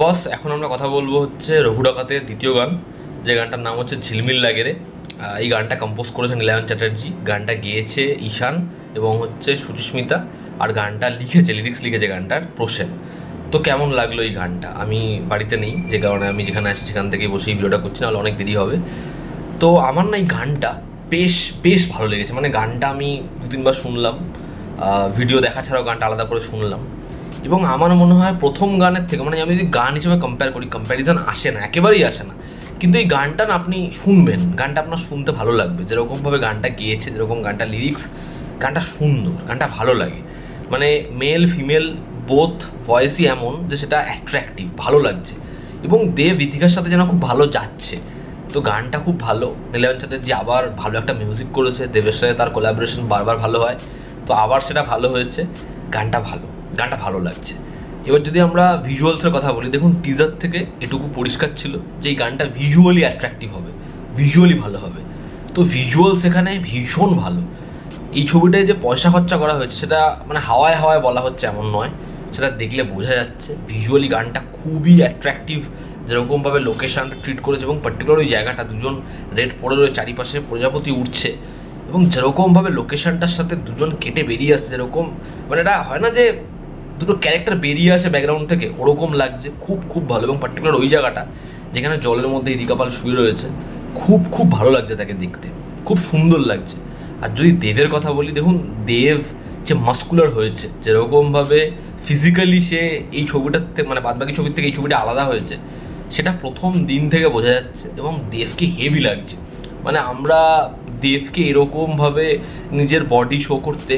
বস, এখন আমরা কথা বলবো হচ্ছে রঘু ডাকাতের দ্বিতীয় গান, যে গানটার নাম হচ্ছে ঝিলমিল লাগে রে। এই গানটা কম্পোজ করেছেন নীলায়ন চ্যাটার্জি, গানটা গেয়েছে ঈশান এবং হচ্ছে সুচিস্মিতা, আর গানটা লিখেছে, লিরিক্স লিখেছে গানটার প্রসেন। তো কেমন লাগলো এই গানটা? আমি বাড়িতে নেই, যে কারণে আমি যেখানে আছি সেখান থেকেই বসেই ভিডিওটা করছি, নাহলে অনেক দেরি হবে। তো আমার না এই গানটা বেশ বেশ ভালো লেগেছে। মানে গানটা আমি দু তিনবার শুনলাম, ভিডিও দেখা ছাড়াও গানটা আলাদা করে শুনলাম, এবং আমার মনে হয় প্রথম গানের থেকে, মানে আমি যদি গান হিসেবে কম্পেয়ার করি, কম্প্যারিজন আসে না, একেবারেই আসে না। কিন্তু এই গানটা না আপনি শুনবেন, গানটা আপনার শুনতে ভালো লাগবে, যেরকমভাবে গানটা গেয়েছে, যেরকম গানটা লিরিক্স, গানটা সুন্দর, গানটা ভালো লাগে। মানে মেল ফিমেল বোথ ভয়েসই এমন যে সেটা অ্যাট্রাকটিভ, ভালো লাগছে, এবং দেব ইতিকার সাথে যেন খুব ভালো যাচ্ছে। তো গানটা খুব ভালো। নীলায়ন চ্যাটার্জি আবার ভালো একটা মিউজিক করেছে, দেবের সাথে তার কোলাবোরেশন বারবার ভালো হয়, তো আবার সেটা ভালো হয়েছে। গানটা ভালো, গানটা ভালো লাগছে। এবার যদি আমরা ভিজুয়ালসের কথা বলি, দেখুন টিজার থেকে এটুকু পরিষ্কার ছিল যে এই গানটা ভিজুয়ালি অ্যাট্রাকটিভ হবে, ভিজুয়ালি ভালো হবে। তো ভিজুয়ালস এখানে ভীষণ ভালো। এই ছবিটায় যে পয়সা খরচা করা হয়েছে সেটা মানে হাওয়ায় হাওয়ায় বলা হচ্ছে এমন নয়, সেটা দেখলে বোঝা যাচ্ছে। ভিজুয়ালি গানটা খুবই অ্যাট্রাকটিভ, যেরকমভাবে লোকেশানটা ট্রিট করেছে, এবং পার্টিকুলার ওই জায়গাটা দুজন রেড পড়ে রয়ে চারিপাশে প্রজাপতি উঠছে, এবং যেরকমভাবে লোকেশানটার সাথে দুজন কেটে বেরিয়ে আসছে, যেরকম মানে এটা হয় না যে দুটো ক্যারেক্টার বেরিয়ে আসে ব্যাকগ্রাউন্ড থেকে, ওরকম লাগছে। খুব খুব ভালো। এবং পার্টিকুলার ওই জায়গাটা যেখানে জলের মধ্যে ইদিকা পাল শুয়ে রয়েছে, খুব খুব ভালো লাগছে তাকে দেখতে, খুব সুন্দর লাগছে। আর যদি দেবের কথা বলি, দেখুন দেব যে মাস্কুলার হয়েছে, যেরকমভাবে ফিজিক্যালি সে এই ছবিটাতে, মানে বাদবাকি ছবির থেকে এই ছবিটা আলাদা হয়েছে, সেটা প্রথম দিন থেকে বোঝা যাচ্ছে, এবং দেবকে হেভি লাগছে। মানে আমরা দেবকে এরকমভাবে নিজের বডি শো করতে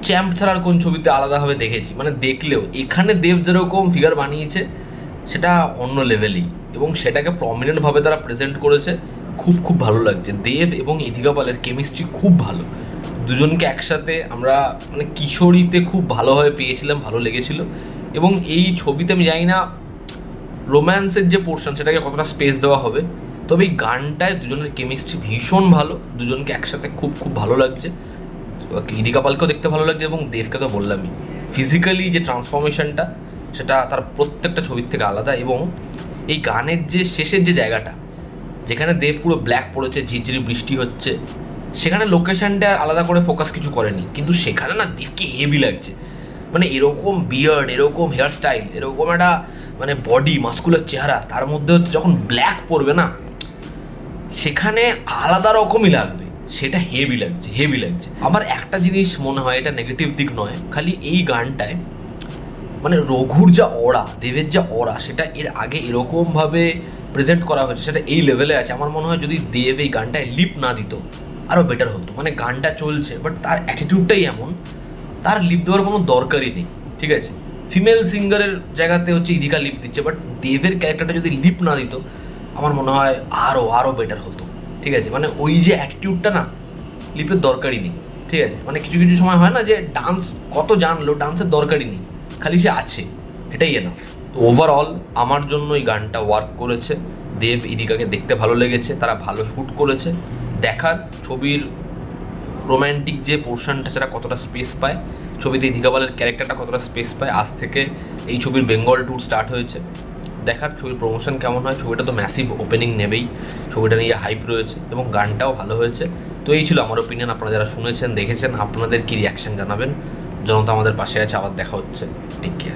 চ্যাম্প ছাড়ার কোন ছবিতে আলাদাভাবে দেখেছি, মানে দেখলেও এখানে দেব যেরকম ফিগার বানিয়েছে সেটা অন্য লেভেলেই, এবং সেটাকে প্রমিনেন্টভাবে তারা প্রেজেন্ট করেছে। খুব খুব ভালো লাগছে। দেব এবং ইদিকা পালের কেমিস্ট্রি খুব ভালো, দুজনকে একসাথে আমরা মানে কিশোরীতে খুব ভালোভাবে পেয়েছিলাম, ভালো লেগেছিল। এবং এই ছবিতে আমি জানি না রোম্যান্সের যে পোর্শন সেটাকে কতটা স্পেস দেওয়া হবে, তবে এই গানটায় দুজনের কেমিস্ট্রি ভীষণ ভালো, দুজনকে একসাথে খুব খুব ভালো লাগছে। ইদিকা পালকেও দেখতে ভালো লাগছে, এবং দেবকে তো বললামই, ফিজিক্যালি যে ট্রান্সফরমেশনটা সেটা তার প্রত্যেকটা ছবির থেকে আলাদা। এবং এই গানের যে শেষের যে জায়গাটা, যেখানে দেব পুরো ব্ল্যাক পড়েছে, ঝিরঝিরি বৃষ্টি হচ্ছে, সেখানে লোকেশনটা আলাদা করে ফোকাস কিছু করেনি, কিন্তু সেখানে না দেবকে হেভি লাগছে। মানে এরকম বিয়ার্ড, এরকম হেয়ার স্টাইল, এরকম একটা মানে বডি মাস্কুলার চেহারা, তার মধ্যে হচ্ছে যখন ব্ল্যাক পড়বে না, সেখানে আলাদা রকমই লাগবে, সেটা হেভি লাগছে, হেভি লাগছে। আমার একটা জিনিস মনে হয়, এটা নেগেটিভ দিক নয়, খালি এই গানটায় মানে রঘুর যা অরা, দেবের যা অরা, সেটা এর আগে এরকমভাবে প্রেজেন্ট করা হয়েছে, সেটা এই লেভেলে আছে। আমার মনে হয় যদি দেব এই গানটায় লিপ না দিত আরও বেটার হতো। মানে গানটা চলছে, বাট তার অ্যাটিটিউডটাই এমন, তার লিপ দেওয়ার কোনো দরকারই নেই, ঠিক আছে? ফিমেল সিঙ্গারের জায়গাতে হচ্ছে ইদিকা লিপ দিচ্ছে, বাট দেবের ক্যারেক্টারটা যদি লিপ না দিত আমার মনে হয় আরও আরও বেটার হতো, ঠিক আছে? মানে ওই যে অ্যাটিটিউডটা না, লিপের দরকারই নেই, ঠিক আছে? মানে কিছু কিছু সময় হয় না যে ডান্স কত জানলো, ডান্সের দরকারই নেই, খালি সে আছে, এটাই এনাফ। তো ওভারঅল আমার জন্য এই গানটা ওয়ার্ক করেছে। দেব ইদিকাকে দেখতে ভালো লেগেছে, তারা ভালো শ্যুট করেছে। দেখার ছবির রোম্যান্টিক যে পোর্শনটা সেটা কতটা স্পেস পায়, ছবিতে ইদিকা পালের ক্যারেক্টারটা কতটা স্পেস পায়। আজ থেকে এই ছবির বেঙ্গল ট্যুর স্টার্ট হয়েছে, দেখার ছবির প্রমোশন কেমন হয়। ছবিটা তো ম্যাসিভ ওপেনিং নেবেই, ছবিটা নিয়ে হাইপ রয়েছে, এবং গানটাও ভালো হয়েছে। তো এই ছিল আমার ওপিনিয়ন। আপনারা যারা শুনেছেন, দেখেছেন, আপনাদের কি রিয়াকশন জানাবেন। জনতা আমাদের পাশে আছে, আবার দেখা হচ্ছে। Take care.